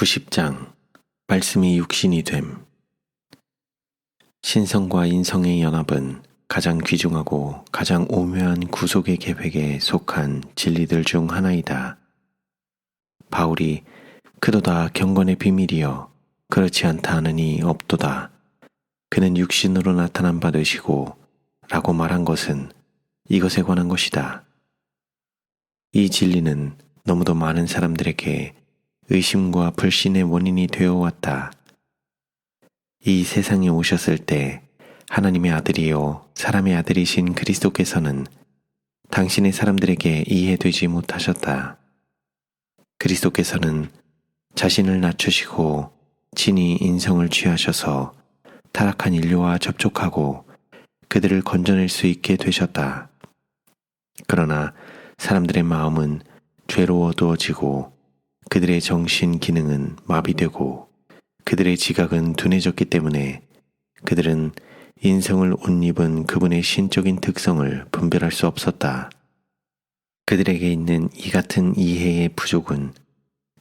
90장 말씀이 육신이 됨. 신성과 인성의 연합은 가장 귀중하고 가장 오묘한 구속의 계획에 속한 진리들 중 하나이다. 바울이 그도다 경건의 비밀이여 그렇지 않다 하느니 없도다. 그는 육신으로 나타난 바 되시고 라고 말한 것은 이것에 관한 것이다. 이 진리는 너무도 많은 사람들에게 의심과 불신의 원인이 되어 왔다. 이 세상에 오셨을 때 하나님의 아들이요 사람의 아들이신 그리스도께서는 당신의 사람들에게 이해되지 못하셨다. 그리스도께서는 자신을 낮추시고 친히 인성을 취하셔서 타락한 인류와 접촉하고 그들을 건져낼 수 있게 되셨다. 그러나 사람들의 마음은 죄로 어두워지고 그들의 정신 기능은 마비되고 그들의 지각은 둔해졌기 때문에 그들은 인성을 옷 입은 그분의 신적인 특성을 분별할 수 없었다. 그들에게 있는 이 같은 이해의 부족은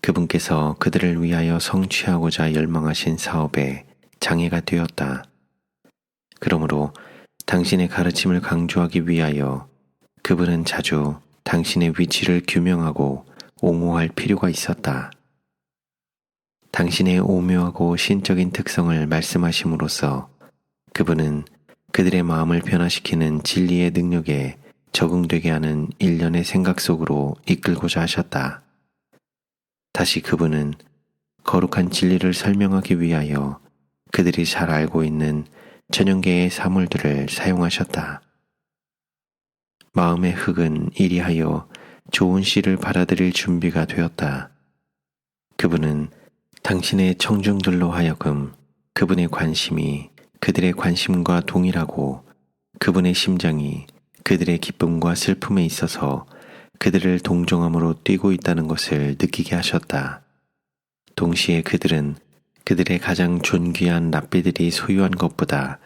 그분께서 그들을 위하여 성취하고자 열망하신 사업에 장애가 되었다. 그러므로 당신의 가르침을 강조하기 위하여 그분은 자주 당신의 위치를 규명하고 옹호할 필요가 있었다. 당신의 오묘하고 신적인 특성을 말씀하심으로써 그분은 그들의 마음을 변화시키는 진리의 능력에 적응되게 하는 일련의 생각 속으로 이끌고자 하셨다. 다시 그분은 거룩한 진리를 설명하기 위하여 그들이 잘 알고 있는 전형계의 사물들을 사용하셨다. 마음의 흙은 이리하여 좋은 씨를 받아들일 준비가 되었다. 그분은 당신의 청중들로 하여금 그분의 관심이 그들의 관심과 동일하고 그분의 심장이 그들의 기쁨과 슬픔에 있어서 그들을 동정함으로 뛰고 있다는 것을 느끼게 하셨다. 동시에 그들은 그들의 가장 존귀한 랍비들이 소유한 것보다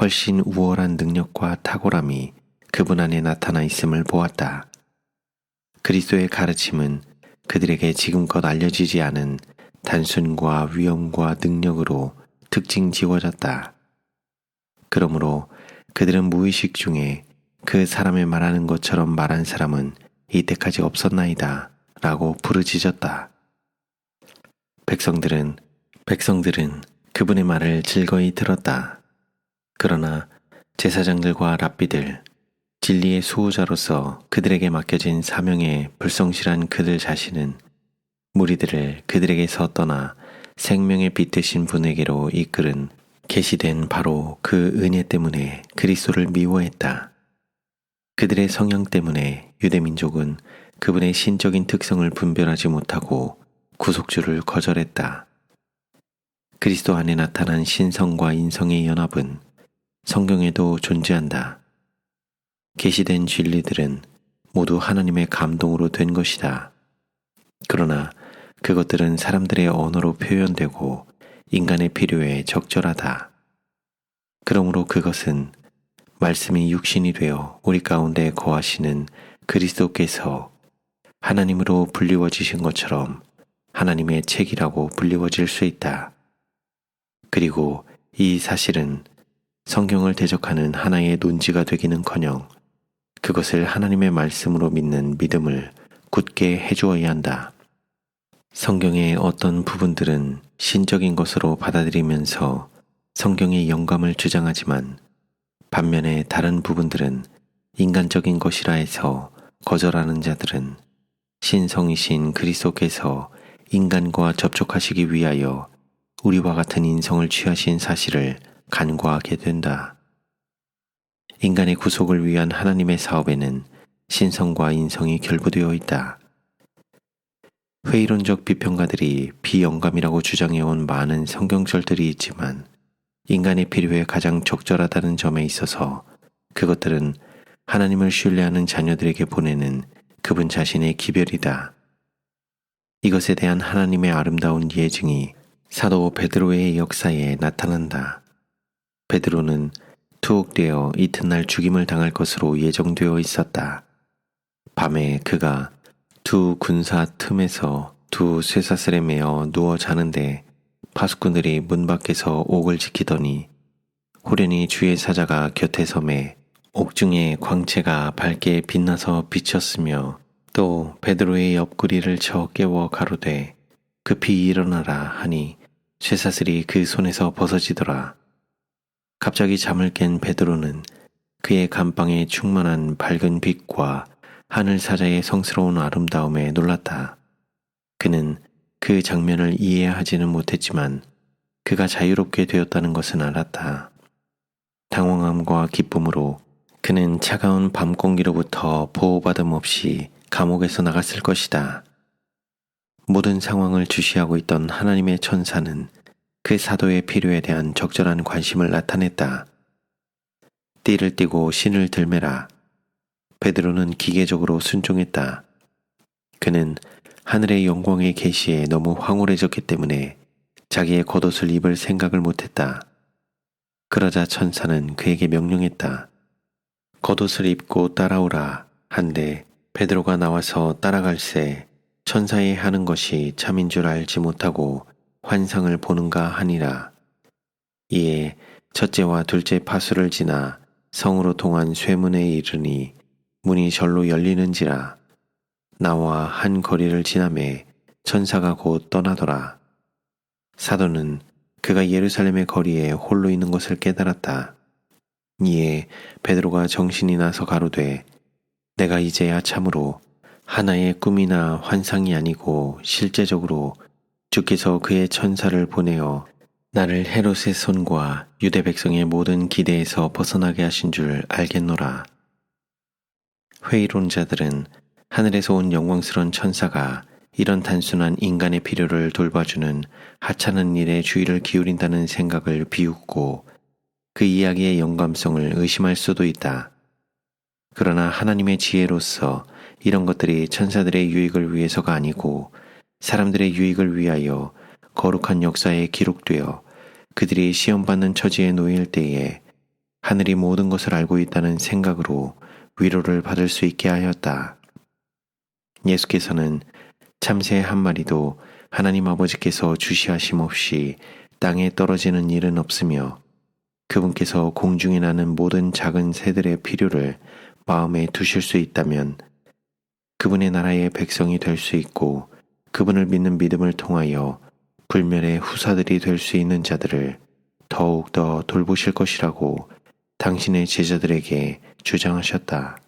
훨씬 우월한 능력과 탁월함이 그분 안에 나타나 있음을 보았다. 그리스도의 가르침은 그들에게 지금껏 알려지지 않은 단순과 위엄과 능력으로 특징 지워졌다. 그러므로 그들은 무의식 중에 그 사람의 말하는 것처럼 말한 사람은 이때까지 없었나이다 라고 부르짖었다. 백성들은 그분의 말을 즐거이 들었다. 그러나 제사장들과 랍비들, 진리의 수호자로서 그들에게 맡겨진 사명에 불성실한 그들 자신은 무리들을 그들에게서 떠나 생명의 빛 되신 분에게로 이끌은 계시된 바로 그 은혜 때문에 그리스도를 미워했다. 그들의 성향 때문에 유대민족은 그분의 신적인 특성을 분별하지 못하고 구속주를 거절했다. 그리스도 안에 나타난 신성과 인성의 연합은 성경에도 존재한다. 계시된 진리들은 모두 하나님의 감동으로 된 것이다. 그러나 그것들은 사람들의 언어로 표현되고 인간의 필요에 적절하다. 그러므로 그것은 말씀이 육신이 되어 우리 가운데 거하시는 그리스도께서 하나님으로 불리워지신 것처럼 하나님의 책이라고 불리워질 수 있다. 그리고 이 사실은 성경을 대적하는 하나의 논지가 되기는커녕 그것을 하나님의 말씀으로 믿는 믿음을 굳게 해주어야 한다. 성경의 어떤 부분들은 신적인 것으로 받아들이면서 성경의 영감을 주장하지만 반면에 다른 부분들은 인간적인 것이라 해서 거절하는 자들은 신성이신 그리스도께서 인간과 접촉하시기 위하여 우리와 같은 인성을 취하신 사실을 간과하게 된다. 인간의 구속을 위한 하나님의 사업에는 신성과 인성이 결부되어 있다. 회의론적 비평가들이 비영감이라고 주장해온 많은 성경절들이 있지만 인간의 필요에 가장 적절하다는 점에 있어서 그것들은 하나님을 신뢰하는 자녀들에게 보내는 그분 자신의 기별이다. 이것에 대한 하나님의 아름다운 예증이 사도 베드로의 역사에 나타난다. 베드로는 투옥되어 이튿날 죽임을 당할 것으로 예정되어 있었다. 밤에 그가 두 군사 틈에서 두 쇠사슬에 매어 누워 자는데 파수꾼들이 문 밖에서 옥을 지키더니 호련히 주의 사자가 곁에 섬에 옥중에 광채가 밝게 빛나서 비쳤으며 또 베드로의 옆구리를 쳐 깨워 가로되 급히 일어나라 하니 쇠사슬이 그 손에서 벗어지더라. 갑자기 잠을 깬 베드로는 그의 감방에 충만한 밝은 빛과 하늘 사자의 성스러운 아름다움에 놀랐다. 그는 그 장면을 이해하지는 못했지만 그가 자유롭게 되었다는 것은 알았다. 당황함과 기쁨으로 그는 차가운 밤 공기로부터 보호받음 없이 감옥에서 나갔을 것이다. 모든 상황을 주시하고 있던 하나님의 천사는 그 사도의 필요에 대한 적절한 관심을 나타냈다. 띠를 띠고 신을 들매라. 베드로는 기계적으로 순종했다. 그는 하늘의 영광의 계시에 너무 황홀해졌기 때문에 자기의 겉옷을 입을 생각을 못했다. 그러자 천사는 그에게 명령했다. 겉옷을 입고 따라오라 한데 베드로가 나와서 따라갈새 천사의 하는 것이 참인 줄 알지 못하고 환상을 보는가 하니라. 이에 첫째와 둘째 파수를 지나 성으로 통한 쇠문에 이르니 문이 절로 열리는지라. 나와 한 거리를 지나매 천사가 곧 떠나더라. 사도는 그가 예루살렘의 거리에 홀로 있는 것을 깨달았다. 이에 베드로가 정신이 나서 가로되 내가 이제야 참으로 하나의 꿈이나 환상이 아니고 실제적으로 주께서 그의 천사를 보내어 나를 헤롯의 손과 유대 백성의 모든 기대에서 벗어나게 하신 줄 알겠노라. 회의론자들은 하늘에서 온 영광스러운 천사가 이런 단순한 인간의 필요를 돌봐주는 하찮은 일에 주의를 기울인다는 생각을 비웃고 그 이야기의 영감성을 의심할 수도 있다. 그러나 하나님의 지혜로서 이런 것들이 천사들의 유익을 위해서가 아니고 사람들의 유익을 위하여 거룩한 역사에 기록되어 그들이 시험받는 처지에 놓일 때에 하늘이 모든 것을 알고 있다는 생각으로 위로를 받을 수 있게 하였다. 예수께서는 참새 한 마리도 하나님 아버지께서 주시하심 없이 땅에 떨어지는 일은 없으며 그분께서 공중에 나는 모든 작은 새들의 필요를 마음에 두실 수 있다면 그분의 나라의 백성이 될 수 있고 그분을 믿는 믿음을 통하여 불멸의 후사들이 될 수 있는 자들을 더욱더 돌보실 것이라고 당신의 제자들에게 주장하셨다.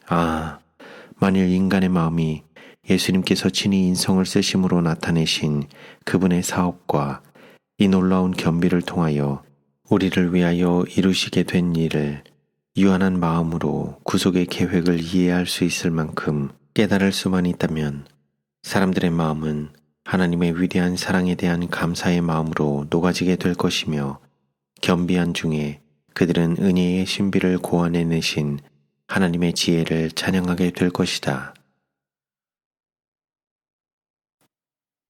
아, 만일 인간의 마음이 예수님께서 친히 인성을 쓰심으로 나타내신 그분의 사업과 이 놀라운 겸비를 통하여 우리를 위하여 이루시게 된 일을 유한한 마음으로 구속의 계획을 이해할 수 있을 만큼 깨달을 수만 있다면 사람들의 마음은 하나님의 위대한 사랑에 대한 감사의 마음으로 녹아지게 될 것이며 겸비한 중에 그들은 은혜의 신비를 고안해내신 하나님의 지혜를 찬양하게 될 것이다.